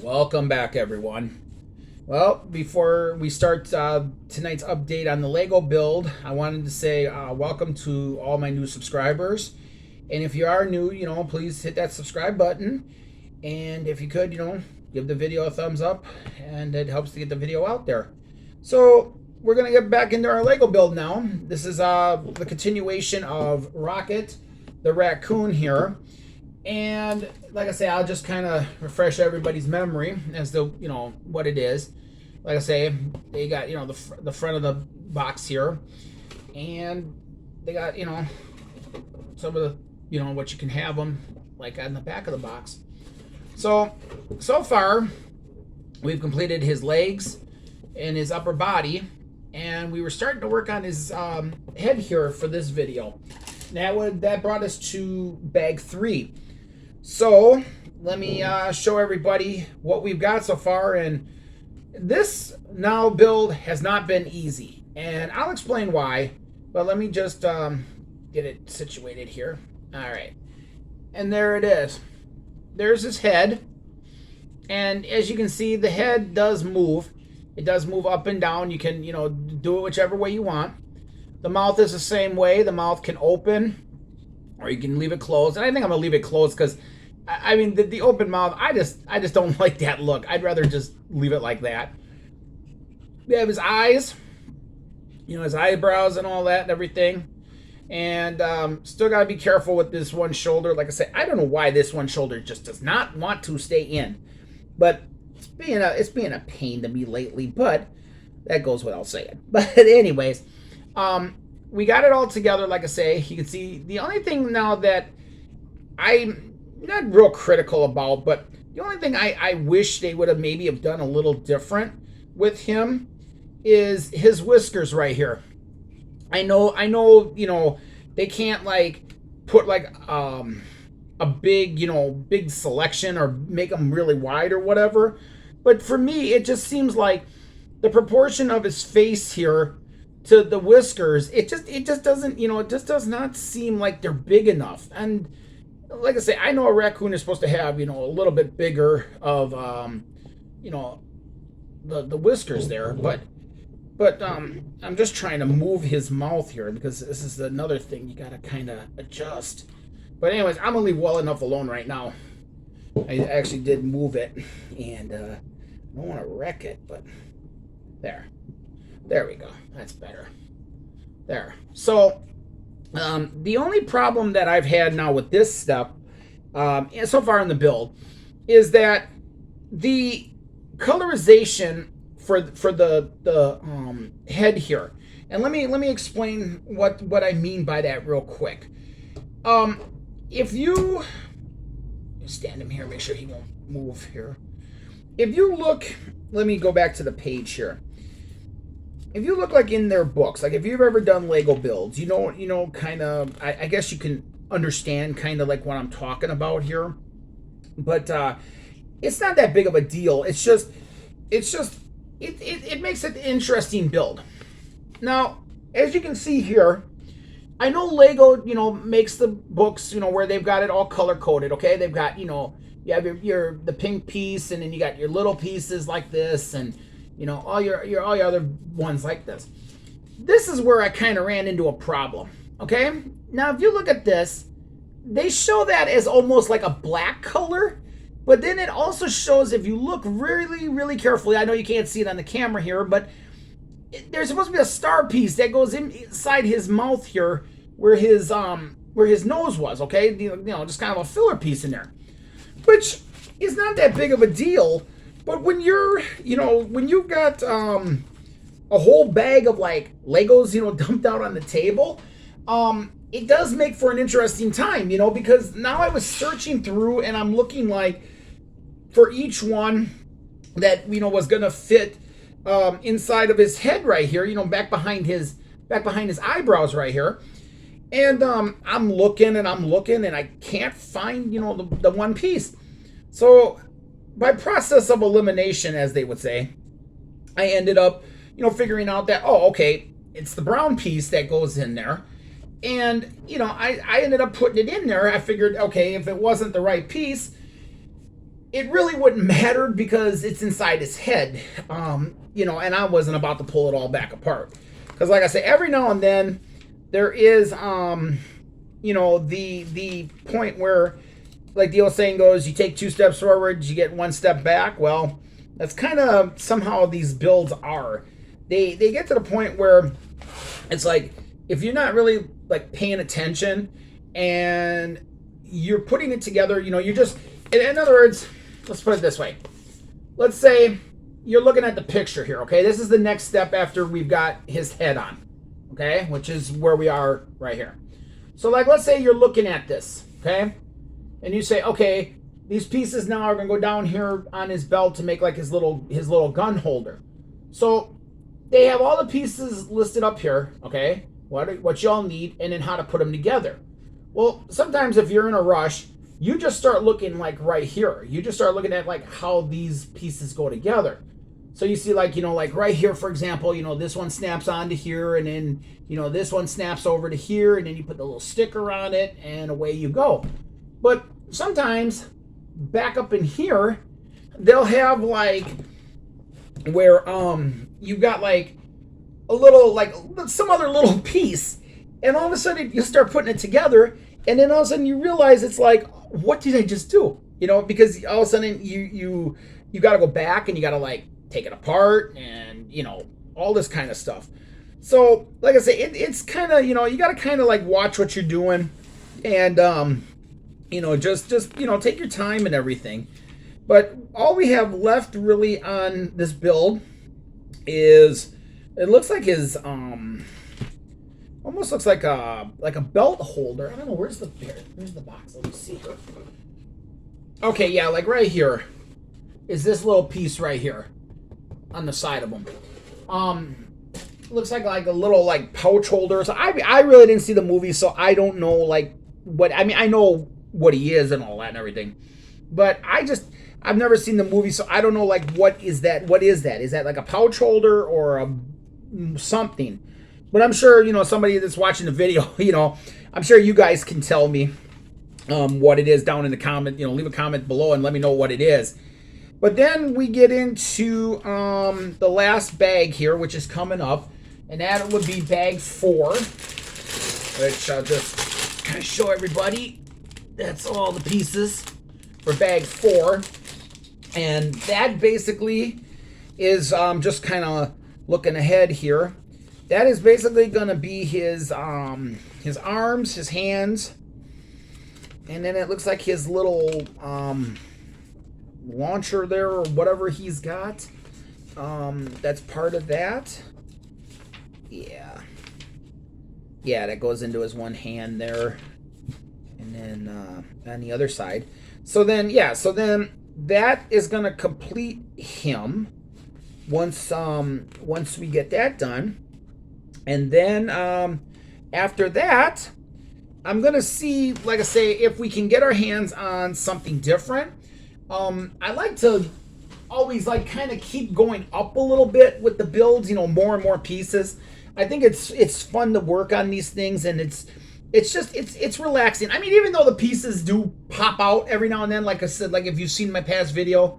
Welcome back, everyone. Well, before we start tonight's update on the Lego build, I wanted to say welcome to all my new subscribers. And if you are new, please hit that subscribe button. And if you could, give the video a thumbs up, and it helps to get the video out there. So we're going to get back into our Lego build now. This is the continuation of Rocket, the raccoon here. And like I say, I'll just kind of refresh everybody's memory as to, what it is. Like I say, they got, the front of the box here. And they got, some of the, what you can have them, like on the back of the box. So far, we've completed his legs and his upper body. And we were starting to work on his head here for this video. That brought us to bag 3. So let me show everybody what we've got so far, and this now build has not been easy, and I'll explain why, but let me just get it situated here. All right, and there it is. There's his head, and as you can see, the head does move. It does move up and down. You can do it whichever way you want. The mouth is the same way. The mouth can open, or you can leave it closed. And I think I'm gonna leave it closed because, I mean, the open mouth, I just don't like that look. I'd rather just leave it like that. We have his eyes, his eyebrows and all that and everything. And still gotta be careful with this one shoulder. Like I said, I don't know why this one shoulder just does not want to stay in, but it's being a pain to me lately. But that goes without saying. But anyways. We got it all together, like I say. You can see the only thing now that I'm not real critical about, but the only thing I wish they would have maybe have done a little different with him is his whiskers right here. I know, they can't like put like a big selection or make them really wide or whatever. But for me, it just seems like the proportion of his face here to the whiskers, it just doesn't, it just does not seem like they're big enough. And like I say, I know a raccoon is supposed to have, a little bit bigger of, the whiskers there, but I'm just trying to move his mouth here because this is another thing you gotta kind of adjust. But anyways, I'm gonna leave well enough alone right now. I actually did move it, and I don't want to wreck it, but there we go. That's better. There. So, the only problem that I've had now with this step, so far in the build, is that the colorization for the head here. And let me explain what I mean by that real quick. If you stand him here, make sure he won't move here. If you look, let me go back to the page here. If you look like in their books, like if you've ever done Lego builds, kind of, I guess you can understand kind of like what I'm talking about here. But it's not that big of a deal. It makes it an interesting build. Now, as you can see here, I know Lego, makes the books, where they've got it all color coded. Okay, they've got, you have the pink piece, and then you got your little pieces like this, and all your other ones like this. This is where I kind of ran into a problem. Okay, now if you look at this, they show that as almost like a black color, but then it also shows, if you look really, really carefully, I know you can't see it on the camera here, but there's supposed to be a star piece that goes inside his mouth here, where his nose was. Okay, just kind of a filler piece in there, which is not that big of a deal. But when when you've got a whole bag of like Legos, dumped out on the table, it does make for an interesting time, because now I was searching through and I'm looking like for each one that was gonna fit inside of his head right here, back behind his eyebrows right here. And I'm looking and I can't find the one piece. So by process of elimination, as they would say, I ended up, figuring out that, okay, it's the brown piece that goes in there. And, I ended up putting it in there. I figured, okay, if it wasn't the right piece, it really wouldn't matter because it's inside his head, you know, and I wasn't about to pull it all back apart. Because like I say, every now and then there is, you know, the point where, like the old saying goes, you take 2 steps forward, you get 1 step back. Well, that's kind of somehow these builds are. They get to the point where it's like, if you're not really like paying attention and you're putting it together, you know, you're just, in other words, let's put it this way. Let's say you're looking at the picture here, okay? This is the next step after we've got his head on, okay? Which is where we are right here. So like, let's say you're looking at this, okay? And you say, okay, these pieces now are gonna go down here on his belt to make like his little gun holder. So they have all the pieces listed up here, okay? What y'all need, and then how to put them together. Well, sometimes if you're in a rush, you just start looking like right here. You just start looking at like how these pieces go together. So you see like, you know, like right here, for example, you know, this one snaps onto here, and then, you know, this one snaps over to here, and then you put the little sticker on it, and away you go. But sometimes back up in here, they'll have like where you've got like a little, like some other little piece, and all of a sudden you start putting it together, and then all of a sudden you realize it's like, what did I just do? You know, because all of a sudden you got to go back and you got to like take it apart, and you know, all this kind of stuff. So like I say, it's kind of, you know, you got to kind of like watch what you're doing, and you know, just you know, take your time and everything. But all we have left really on this build is, it looks like his almost looks like a belt holder. I don't know, where's the box? Let me see here. Okay, yeah, like right here is this little piece right here on the side of him. Looks like a little like pouch holder. So I really didn't see the movie, so I don't know like what, I mean, I know what he is and all that and everything, but I've never seen the movie, so I don't know like what is that? Is that like a pouch holder or a something? But I'm sure, you know, somebody that's watching the video, you know, I'm sure you guys can tell me what it is down in the comment. You know, leave a comment below and let me know what it is. But then we get into the last bag here, which is coming up, and that would be bag 4, which I'll just kind of show everybody. That's all the pieces for bag 4, and that basically is just kind of looking ahead here. That is basically going to be his arms, his hands, and then it looks like his little launcher there or whatever he's got. That's part of that. Yeah, that goes into his one hand there, and then on the other side. So then that is going to complete him once we get that done. And then after that, I'm going to see, like I say, if we can get our hands on something different. I like to always like kind of keep going up a little bit with the builds, you know, more and more pieces. I think it's fun to work on these things, and it's relaxing. I mean, even though the pieces do pop out every now and then, like I said, like if you've seen my past video,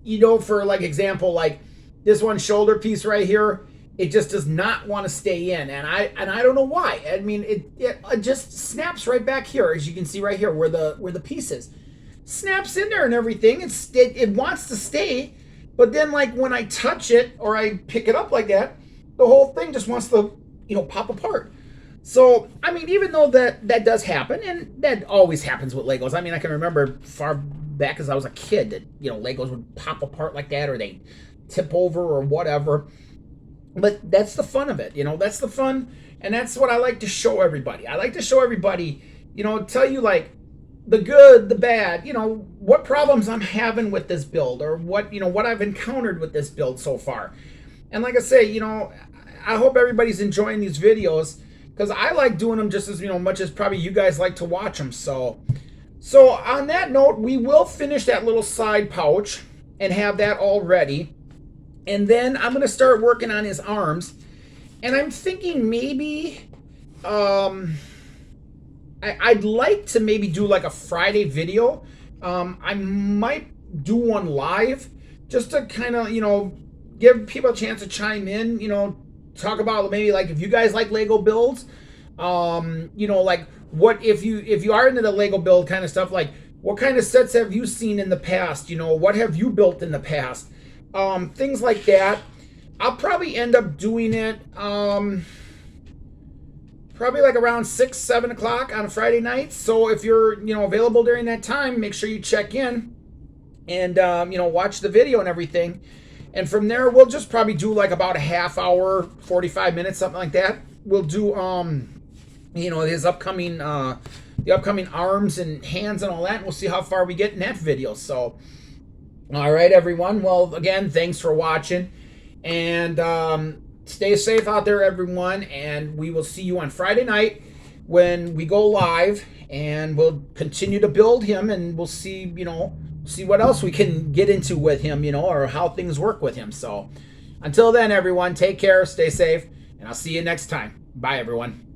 you know, for like example, like this one shoulder piece right here, it just does not want to stay in, and I don't know why. I mean, it just snaps right back here, as you can see right here where the piece is. Snaps in there and everything. It wants to stay, but then like when I touch it or I pick it up like that, the whole thing just wants to, you know, pop apart. So I mean, even though that does happen, and that always happens with Legos. I mean, I can remember far back as I was a kid that, you know, Legos would pop apart like that, or they tip over or whatever. But that's the fun of it, you know, that's the fun, and that's what I like to show everybody. I like to show everybody, you know, tell you like the good, the bad, you know, what problems I'm having with this build, or what, you know, what I've encountered with this build so far. And like I say, you know, I hope everybody's enjoying these videos, because I like doing them just as, you know, much as probably you guys like to watch them. So on that note, we will finish that little side pouch and have that all ready. And then I'm going to start working on his arms. And I'm thinking maybe I'd like to maybe do like a Friday video. I might do one live just to kind of, give people a chance to chime in, talk about maybe like if you guys like Lego builds, like what if you are into the Lego build kind of stuff, like what kind of sets have you seen in the past? What have you built in the past? Things like that. I'll probably end up doing it probably like around 6-7 o'clock on a Friday night. So if you're available during that time, make sure you check in and watch the video and everything. And from there, we'll just probably do like about a half hour, 45 minutes, something like that. We'll do his upcoming the upcoming arms and hands and all that. And we'll see how far we get in that video. So, all right, everyone. Well, again, thanks for watching, and stay safe out there, everyone. And we will see you on Friday night when we go live, and we'll continue to build him, and we'll see, see what else we can get into with him, or how things work with him. So until then, everyone, take care, stay safe, and I'll see you next time. Bye, everyone.